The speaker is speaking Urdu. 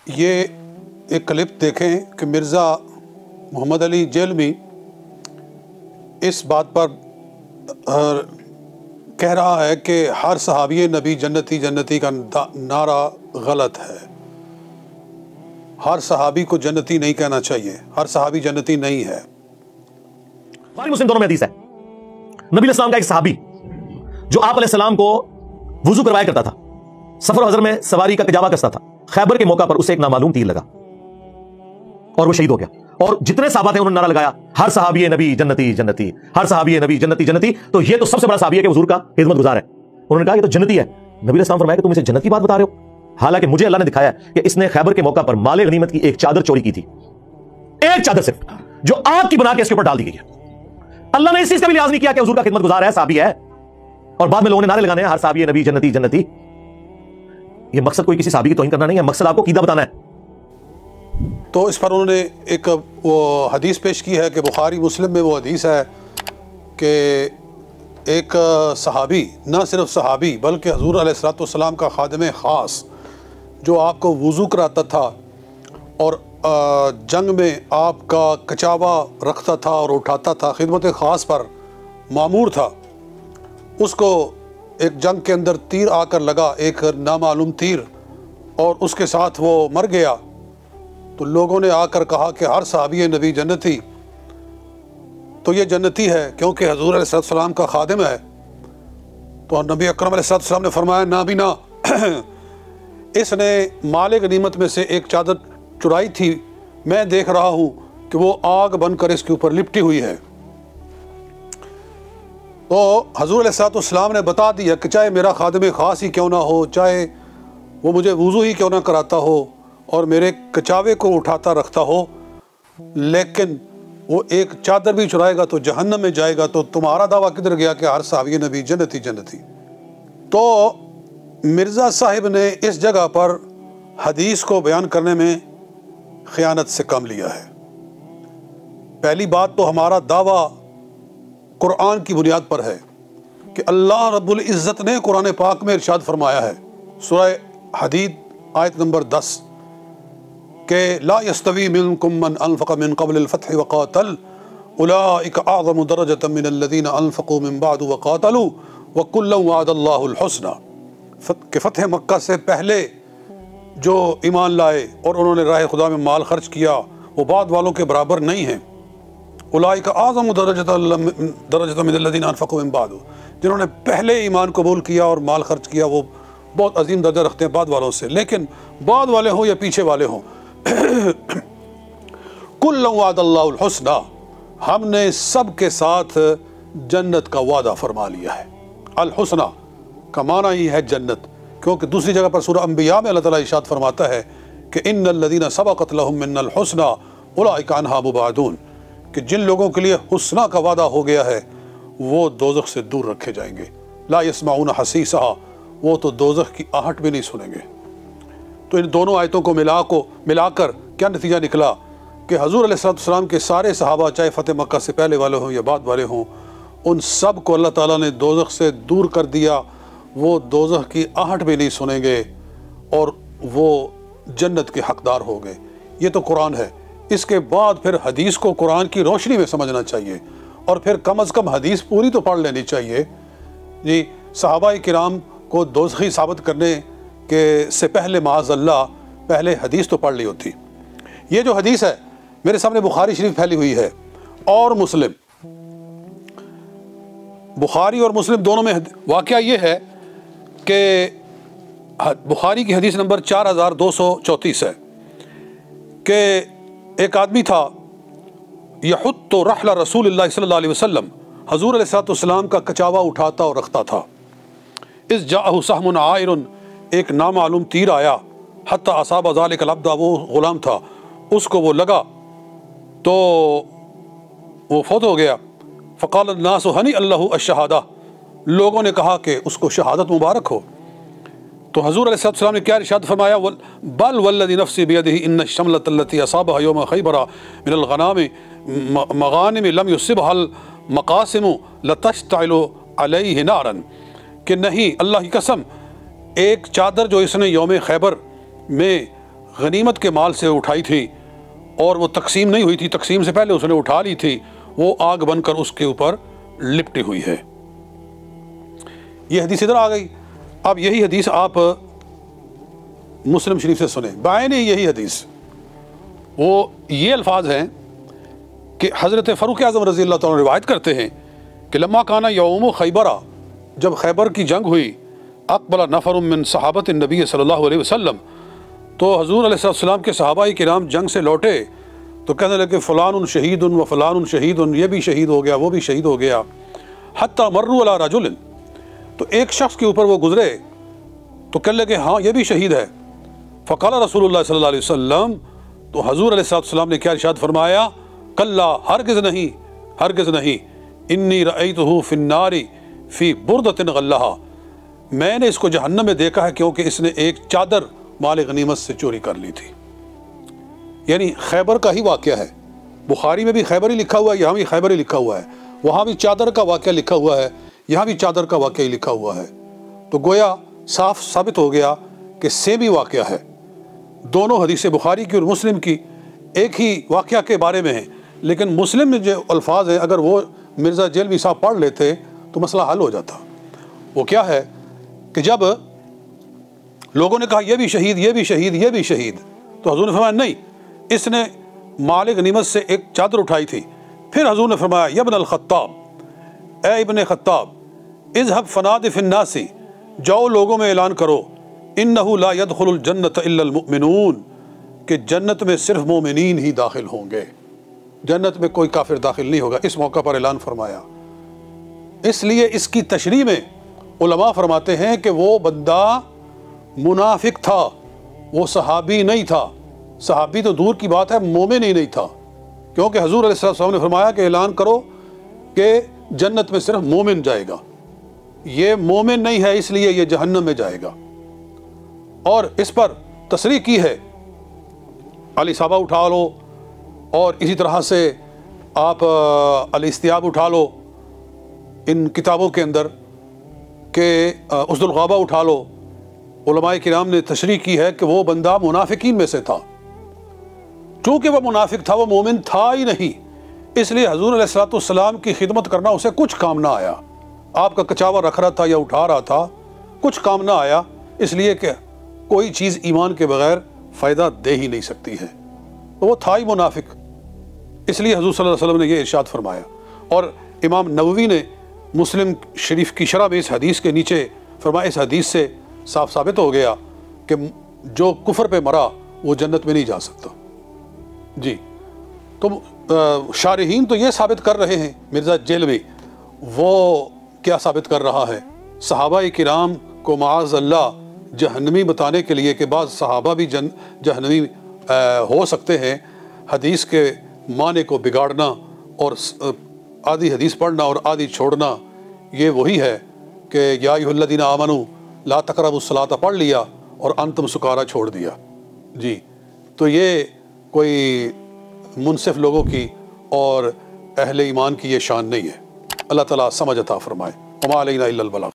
یہ ایک کلپ دیکھیں کہ مرزا محمد علی جیلمی اس بات پر کہہ رہا ہے کہ ہر صحابی نبی جنتی جنتی کا نعرہ غلط ہے. ہر صحابی کو جنتی نہیں کہنا چاہیے، ہر صحابی جنتی نہیں ہے. بخاری مسلم دونوں میں حدیث ہے، نبی علیہ السلام کا ایک صحابی جو آپ علیہ السلام کو وضو کروایا کرتا تھا، سفر و حضر میں سواری کا کجاوا کرتا تھا، خیبر کے موقع پر اسے ایک نامعلوم تیر لگا اور وہ شہید ہو گیا. اور جتنے صحابہ تھے انہوں نے نعرہ لگایا ہر صحابی نبی جنتی جنتی، ہر صحابی نبی جنتی جنتی. تو یہ تو سب سے بڑا صحابی ہے کہ حضور کا خدمت گزار ہے. انہوں نے کہا یہ تو جنتی ہے. نبی علیہ السلام فرمایا کہ تم اسے جنت کی بات بتا رہے ہو، حالانکہ مجھے اللہ نے دکھایا کہ اس نے خیبر کے موقع پر مال غنیمت کی ایک چادر چوری کی تھی، ایک چادر صرف، جو آگ کی بنا کے اس کے اوپر ڈال دی گئی ہے. اللہ نے اس چیز کا بھی لحاظ نہیں کیا کہ حضور کا خدمت گزار ہے، صحابی ہے، اور بعد میں لوگوں نے نعرے لگانے ہیں ہر صحابی نبی جنتی جنتی. یہ مقصد کوئی کسی صحابی کی توہین کرنا نہیں ہے، مقصد آپ کو عقیدہ بتانا ہے. تو اس پر انہوں نے ایک وہ حدیث پیش کی ہے کہ بخاری مسلم میں وہ حدیث ہے کہ ایک صحابی، نہ صرف صحابی بلکہ حضور علیہ الصلوۃ والسلام کا خادم خاص، جو آپ کو وضو کراتا تھا اور جنگ میں آپ کا کچاوا رکھتا تھا اور اٹھاتا تھا، خدمت خاص پر مامور تھا، اس کو ایک جنگ کے اندر تیر آ کر لگا، ایک نامعلوم تیر، اور اس کے ساتھ وہ مر گیا. تو لوگوں نے آ کر کہا کہ ہر صحابی نبی جنتی، تو یہ جنتی ہے کیونکہ حضور علیہ السلام کا خادم ہے. تو نبی اکرم علیہ السلام نے فرمایا نہ بھی نہ، اس نے مال غنیمت میں سے ایک چادر چرائی تھی، میں دیکھ رہا ہوں کہ وہ آگ بن کر اس کے اوپر لپٹی ہوئی ہے. تو حضور علیہ السلام نے بتا دیا کہ چاہے میرا خادم خاص ہی کیوں نہ ہو، چاہے وہ مجھے وضو ہی کیوں نہ کراتا ہو اور میرے کچاوے کو اٹھاتا رکھتا ہو، لیکن وہ ایک چادر بھی چرائے گا تو جہنم میں جائے گا. تو تمہارا دعویٰ کدھر گیا کہ ہر صحابی نبی جنتی جنتی؟ تو مرزا صاحب نے اس جگہ پر حدیث کو بیان کرنے میں خیانت سے کام لیا ہے. پہلی بات تو ہمارا دعویٰ قرآن کی بنیاد پر ہے کہ اللہ رب العزت نے قرآن پاک میں ارشاد فرمایا ہے، سورہ حدید آیت نمبر 10، کہ لا يستوی منکم من انفق من قبل الفتح وقاتل اولئک اعظم درجة من الذین انفقوا من بعد وقاتلوا وکلا وعد اللہ الحسنى. کہ فتح مکہ سے پہلے جو ایمان لائے اور انہوں نے راہ خدا میں مال خرچ کیا وہ بعد والوں کے برابر نہیں ہیں. اولئک اعظم درجة من الذین انفقوا من بعد، جنہوں نے پہلے ایمان قبول کیا اور مال خرچ کیا وہ بہت عظیم درجہ رکھتے ہیں بعد والوں سے. لیکن بعد والے ہوں یا پیچھے والے ہوں، کل وعد اللہ الحسنى، ہم نے سب کے ساتھ جنت کا وعدہ فرما لیا ہے. الحسنى کا معنی ہی ہے جنت، کیونکہ دوسری جگہ پر سورہ انبیاء میں اللہ تعالیٰ ارشاد فرماتا ہے کہ ان الذین سبقت لهم منا الحسنى اولئک عنہا مبعدون، کہ جن لوگوں کے لیے حسنہ کا وعدہ ہو گیا ہے وہ دوزخ سے دور رکھے جائیں گے. لا يسمعون حسیسها، وہ تو دوزخ کی آہٹ بھی نہیں سنیں گے. تو ان دونوں آیتوں کو ملا کر کیا نتیجہ نکلا کہ حضور علیہ السلام کے سارے صحابہ، چاہے فتح مکہ سے پہلے والے ہوں یا بعد والے ہوں، ان سب کو اللہ تعالیٰ نے دوزخ سے دور کر دیا. وہ دوزخ کی آہٹ بھی نہیں سنیں گے اور وہ جنت کے حقدار ہو گئے. یہ تو قرآن ہے. اس کے بعد پھر حدیث کو قرآن کی روشنی میں سمجھنا چاہیے، اور پھر کم از کم حدیث پوری تو پڑھ لینی چاہیے. جی، صحابہ کرام کو دوزخی ثابت کرنے کے سے پہلے معاذ اللہ پہلے حدیث تو پڑھ لی ہوتی. یہ جو حدیث ہے میرے سامنے بخاری شریف پھیلی ہوئی ہے اور مسلم، بخاری اور مسلم دونوں میں واقعہ یہ ہے کہ بخاری کی حدیث نمبر 4234 ہے کہ ایک آدمی تھا یحط رحل رسول اللہ صلی اللہ علیہ وسلم، حضور علیہ السلام کا کچاوا اٹھاتا اور رکھتا تھا. اذ جاءہ سہم عائر، ایک نامعلوم تیر آیا، حتی اصاب ذلک العبد، وہ غلام تھا، اس کو وہ لگا تو وہ فوت ہو گیا. فقال الناس ہنی اللہ الشہادہ، لوگوں نے کہا کہ اس کو شہادت مبارک ہو. تو حضور علیہ السلام نے کیا ارشاد فرمایا؟ بل والذی نفسی بیدہ ان الشملۃ التی اصابها یوم خیبر من الغنام مغانم لم یصبها المقاسم لتشتعل علیہ نارا، کہ نہیں، اللہ کی قسم، ایک چادر جو اس نے یوم خیبر میں غنیمت کے مال سے اٹھائی تھی اور وہ تقسیم نہیں ہوئی تھی، تقسیم سے پہلے اس نے اٹھا لی تھی، وہ آگ بن کر اس کے اوپر لپٹی ہوئی ہے۔ یہ حدیث ادھر آ گئی۔ اب یہی حدیث آپ مسلم شریف سے سنیں، بائیں نے یہی حدیث، وہ یہ الفاظ ہیں کہ حضرت فاروق اعظم رضی اللہ تعالیٰ روایت کرتے ہیں کہ لما کانا یوم خیبرہ، جب خیبر کی جنگ ہوئی، اقبل نفر من صحابت النبی صلی اللہ علیہ وسلم، تو حضور علیہ السلام کے صحابہ کرام جنگ سے لوٹے تو کہنے لگے فلان شہید و فلان شہید، یہ بھی شہید ہو گیا، وہ بھی شہید ہو گیا، حتی مروا علی رجل، تو ایک شخص کے اوپر وہ گزرے تو کہنے لگے ہاں یہ بھی شہید ہے۔ فقال رسول اللہ صلی اللہ علیہ وسلم، تو حضور علیہ السلام نے کیا ارشاد فرمایا، کلا، ہرگز نہیں، ہرگز نہیں، انی رأیتہ فی النار فی بردۃ غلھا، میں نے اس کو جہنم میں دیکھا ہے کیونکہ اس نے ایک چادر مال غنیمت سے چوری کر لی تھی۔ یعنی خیبر کا ہی واقعہ ہے، بخاری میں بھی خیبر ہی لکھا ہوا ہے، یہاں بھی خیبر ہی لکھا ہوا ہے، وہاں بھی چادر کا واقعہ لکھا ہوا ہے، یہاں بھی چادر کا واقعہ ہی لکھا ہوا ہے، تو گویا صاف ثابت ہو گیا کہ سیم ہی واقعہ ہے۔ دونوں حدیث بخاری کی اور مسلم کی ایک ہی واقعہ کے بارے میں ہیں، لیکن مسلم میں جو الفاظ ہیں اگر وہ مرزا جیلوی صاحب پڑھ لیتے تو مسئلہ حل ہو جاتا۔ وہ کیا ہے کہ جب لوگوں نے کہا یہ بھی شہید، یہ بھی شہید، یہ بھی شہید، تو حضور نے فرمایا نہیں، اس نے مال غنیمت سے ایک چادر اٹھائی تھی۔ پھر حضور نے فرمایا یا ابن الخطاب، اے ابن خطاب، اذهب فنادِ فی الناس، جاؤ لوگوں میں اعلان کرو، انہ لا يدخل الجنۃ الا المؤمنون، کہ جنت میں صرف مومنین ہی داخل ہوں گے، جنت میں کوئی کافر داخل نہیں ہوگا۔ اس موقع پر اعلان فرمایا۔ اس لیے اس کی تشریح میں علماء فرماتے ہیں کہ وہ بندہ منافق تھا، وہ صحابی نہیں تھا، صحابی تو دور کی بات ہے، مومن ہی نہیں تھا، کیونکہ حضور علیہ السلام نے فرمایا کہ اعلان کرو کہ جنت میں صرف مومن جائے گا، یہ مومن نہیں ہے اس لیے یہ جہنم میں جائے گا۔ اور اس پر تصریح کی ہے، علی صحابہ اٹھا لو، اور اسی طرح سے آپ الاستیاب اٹھا لو ان کتابوں کے اندر، کہ اسد الغابہ اٹھا لو، علماء کرام نے تشریح کی ہے کہ وہ بندہ منافقین میں سے تھا۔ چونکہ وہ منافق تھا، وہ مومن تھا ہی نہیں، اس لیے حضور علیہ السلام کی خدمت کرنا اسے کچھ کام نہ آیا۔ آپ کا کچاوا رکھ رہا تھا یا اٹھا رہا تھا، کچھ کام نہ آیا، اس لیے کہ کوئی چیز ایمان کے بغیر فائدہ دے ہی نہیں سکتی ہے، تو وہ تھا ہی منافق، اس لیے حضور صلی اللہ علیہ وسلم نے یہ ارشاد فرمایا۔ اور امام نووی نے مسلم شریف کی شرح میں اس حدیث کے نیچے فرمایا، اس حدیث سے صاف ثابت ہو گیا کہ جو کفر پہ مرا وہ جنت میں نہیں جا سکتا۔ جی، تو شارحین تو یہ ثابت کر رہے ہیں، مرزا جیلوی وہ کیا ثابت کر رہا ہے، صحابہ کرام کو معاذ اللہ جہنمی بتانے کے لیے کہ بعض صحابہ بھی جہنمی ہو سکتے ہیں، حدیث کے معنی کو بگاڑنا اور آدھی حدیث پڑھنا اور آدھی چھوڑنا، یہ وہی ہے کہ یا ایھا الذین آمنوا لا تقربوا الصلاۃ پڑھ لیا اور انتم سکارا چھوڑ دیا۔ جی، تو یہ کوئی منصف لوگوں کی اور اہل ایمان کی یہ شان نہیں ہے۔ اللہ تعالیٰ سمجھ عطا فرمائے۔ وما علینا الا البلاغ۔